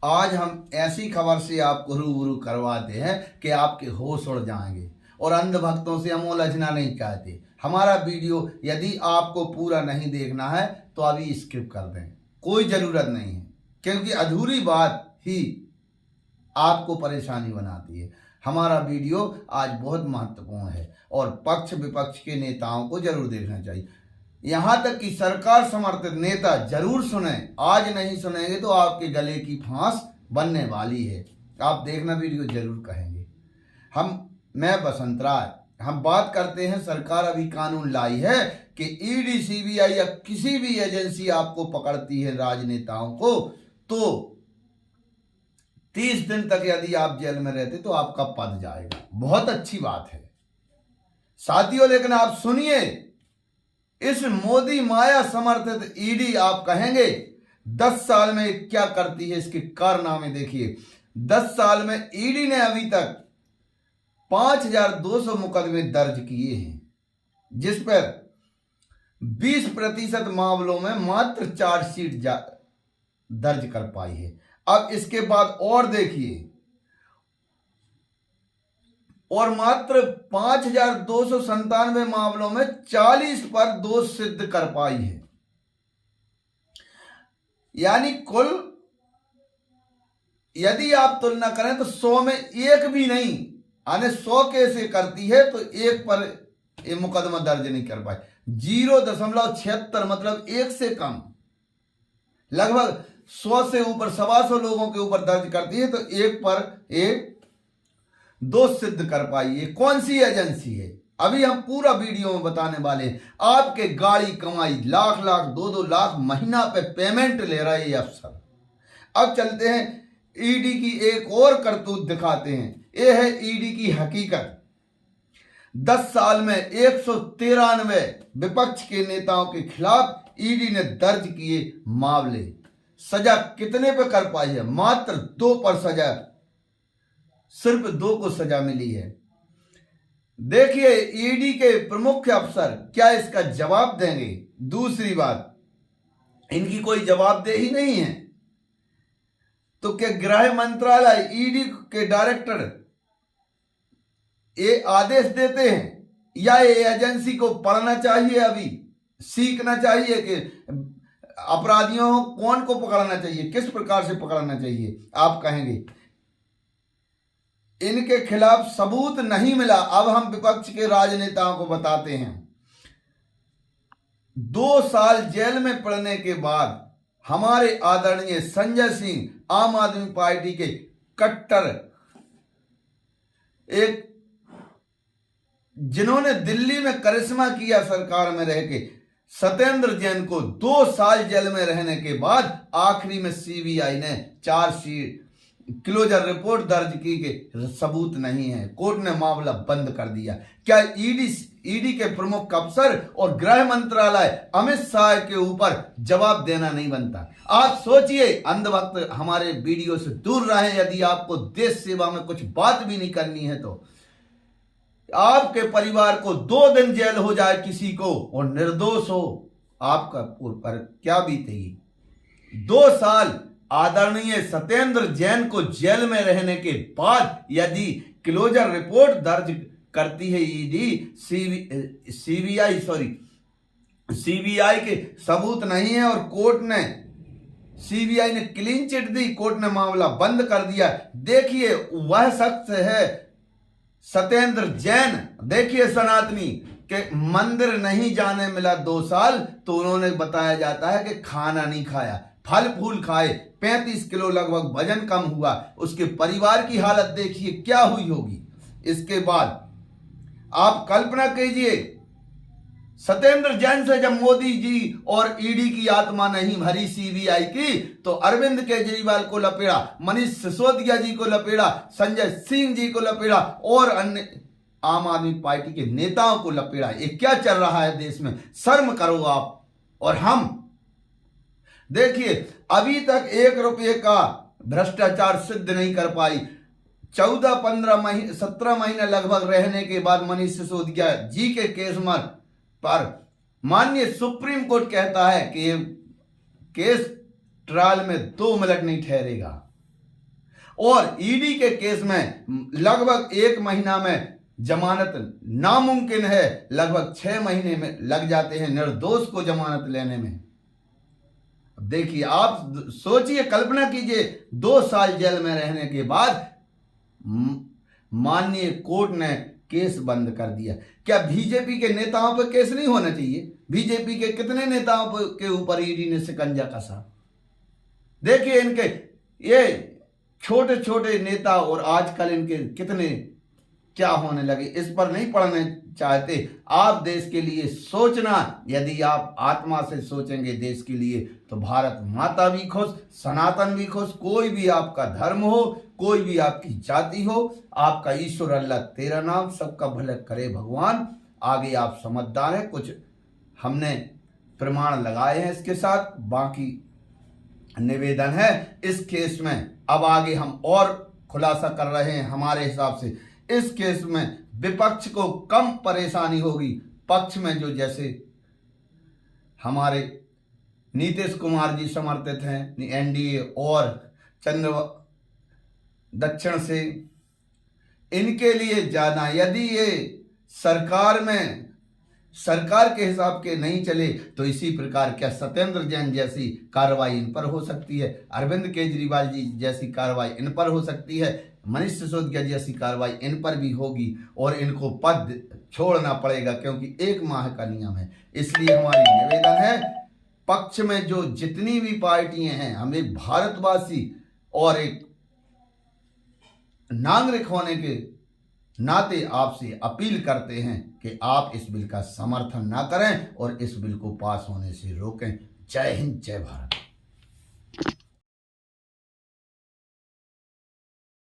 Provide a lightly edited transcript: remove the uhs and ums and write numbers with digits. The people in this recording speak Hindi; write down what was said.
आज हम ऐसी खबर से आपको रूबरू करवाते हैं कि आपके होश उड़ जाएंगे। और अंधभक्तों से हम उलझना नहीं चाहते। हमारा वीडियो यदि आपको पूरा नहीं देखना है तो अभी स्किप कर दें, कोई ज़रूरत नहीं है, क्योंकि अधूरी बात ही आपको परेशानी बनाती है। हमारा वीडियो आज बहुत महत्वपूर्ण है और पक्ष विपक्ष के नेताओं को जरूर देखना चाहिए। यहाँ तक कि सरकार समर्थित नेता जरूर सुने, आज नहीं सुनेंगे तो आपके गले की फांस बनने वाली है। आप देखना वीडियो जरूर कहेंगे। मैं बसंत राय, हम बात करते हैं। सरकार अभी कानून लाई है कि ईडी सीबीआई या किसी भी एजेंसी आपको पकड़ती है राजनेताओं को, तो 30 दिन तक यदि आप जेल में रहते तो आपका पद जाएगा। बहुत अच्छी बात है साथियों, लेकिन आप सुनिए, इस मोदी माया समर्थित ईडी आप कहेंगे 10 साल में क्या करती है, इसके कारनामे देखिए। 10 साल में ईडी ने अभी तक 5200 मुकदमे दर्ज किए हैं, जिस पर 20% मामलों में मात्र चार्जशीट दर्ज कर पाई है। अब इसके बाद और देखिए, और मात्र 5297 मामलों में 40 पर दोष सिद्ध कर पाई है। यानी कुल यदि आप तुलना करें तो 100 में एक भी नहीं, यानी 100 केस करती है तो एक पर ये मुकदमा दर्ज नहीं कर पाए। 0.76 मतलब एक से कम। लगभग 100 से ऊपर 125 लोगों के ऊपर दर्ज करती है तो एक पर एक दोष सिद्ध कर पाई। ये कौन सी एजेंसी है, अभी हम पूरा वीडियो में बताने वाले हैं। आपके गाड़ी कमाई लाख लाख 2-2 लाख महीना पे पेमेंट ले रहे ये अफसर। अब चलते हैं ईडी की एक और करतूत दिखाते हैं। ये है ईडी की हकीकत। 10 साल में 193 विपक्ष के नेताओं के खिलाफ ईडी ने दर्ज किए मामले। सजा कितने पे कर पाई है? मात्र 2 पर सजा, सिर्फ 2 को सजा मिली है। देखिए ईडी के प्रमुख अफसर क्या इसका जवाब देंगे। दूसरी बात, इनकी कोई जवाबदेही नहीं है तो क्या गृह मंत्रालय ईडी के डायरेक्टर ये आदेश देते हैं या ये एजेंसी को पढ़ना चाहिए, अभी सीखना चाहिए कि अपराधियों कौन को पकड़ना चाहिए, किस प्रकार से पकड़ना चाहिए। आप कहेंगे इनके खिलाफ सबूत नहीं मिला। अब हम विपक्ष के राजनेताओं को बताते हैं। 2 साल जेल में पड़ने के बाद हमारे आदरणीय संजय सिंह, आम आदमी पार्टी के कट्टर, एक जिन्होंने दिल्ली में करिश्मा किया सरकार में रह के, सत्येंद्र जैन को 2 साल जेल में रहने के बाद आखिरी में सीबीआई ने चार्जशीट क्लोजर रिपोर्ट दर्ज की कि सबूत नहीं है, कोर्ट ने मामला बंद कर दिया। क्या ईडी के प्रमुख अफसर और गृह मंत्रालय अमित शाह के ऊपर जवाब देना नहीं बनता? आप सोचिए, अंधभक्त हमारे वीडियो से दूर रहें। यदि आपको देश सेवा में कुछ बात भी नहीं करनी है तो आपके परिवार को 2 दिन जेल हो जाए किसी को और निर्दोष हो, आपका ऊपर क्या बीतेगी। 2 साल आदरणीय सत्येंद्र जैन को जेल में रहने के बाद यदि क्लोजर रिपोर्ट दर्ज करती है ईडी, सीबीआई के सबूत नहीं है और कोर्ट ने, सीबीआई ने क्लीन चिट दी, कोर्ट ने मामला बंद कर दिया। देखिए वह शख्स है सत्येंद्र जैन। देखिए सनातनी के मंदिर नहीं जाने मिला 2 साल तो उन्होंने बताया जाता है कि खाना नहीं खाया, फल फूल खाए, 35 किलो लगभग वजन कम हुआ। उसके परिवार की हालत देखिए क्या हुई होगी। इसके बाद आप कल्पना कीजिए, सत्येंद्र जैन से जब मोदी जी और ईडी की आत्मा नहीं भरी सीबीआई की, तो अरविंद केजरीवाल को लपेड़ा, मनीष सिसोदिया जी को लपेड़ा, संजय सिंह जी को लपेड़ा और अन्य आम आदमी पार्टी के नेताओं को लपेड़ा। ये क्या चल रहा है देश में? शर्म करो आप। और हम देखिए अभी तक 1 रुपये का भ्रष्टाचार सिद्ध नहीं कर पाई। 14-15 महीने 17 महीने लगभग रहने के बाद मनीष सिसोदिया जी के केस पर माननीय सुप्रीम कोर्ट कहता है कि केस ट्रायल में 2 मिनट नहीं ठहरेगा। और ईडी के केस में लगभग 1 महीना में जमानत नामुमकिन है, लगभग 6 महीने में लग जाते हैं निर्दोष को जमानत लेने में। अब देखिए, आप सोचिए, कल्पना कीजिए, 2 साल जेल में रहने के बाद माननीय कोर्ट ने केस बंद कर दिया। क्या बीजेपी के नेताओं पर केस नहीं होना चाहिए? बीजेपी के कितने नेताओं के ऊपर ईडी ने शिकंजा कसा। देखिए इनके ये छोटे छोटे नेता और आजकल इनके कितने क्या होने लगे, इस पर नहीं पढ़ना चाहते। आप देश के लिए सोचना, यदि आप आत्मा से सोचेंगे देश के लिए, तो भारत माता भी खुश, सनातन भी खुश, कोई भी आपका धर्म हो, कोई भी आपकी जाति हो, आपका ईश्वर अल्लाह तेरा नाम, सबका भला करे भगवान। आगे आप समझदार हैं, कुछ हमने प्रमाण लगाए हैं इसके साथ, बाकी निवेदन है इस केस में। अब आगे हम और खुलासा कर रहे हैं। हमारे हिसाब से इस केस में विपक्ष को कम परेशानी होगी, पक्ष में जो जैसे हमारे नीतीश कुमार जी समर्थित हैं एनडीए और चंद्र दक्षिण से, इनके लिए ज़्यादा, यदि ये सरकार के हिसाब के नहीं चले तो इसी प्रकार क्या सत्येंद्र जैन जैसी कार्रवाई इन पर हो सकती है, अरविंद केजरीवाल जी जैसी कार्रवाई इन पर हो सकती है, मनीष सिसोदिया जैसी कार्रवाई इन पर भी होगी और इनको पद छोड़ना पड़ेगा, क्योंकि 1 माह का नियम है। इसलिए हमारी निवेदन है, पक्ष में जो जितनी भी पार्टियां हैं, हम एक भारतवासी और एक नागरिक होने के नाते आपसे अपील करते हैं कि आप इस बिल का समर्थन ना करें और इस बिल को पास होने से रोकें। जय हिंद, जय भारत।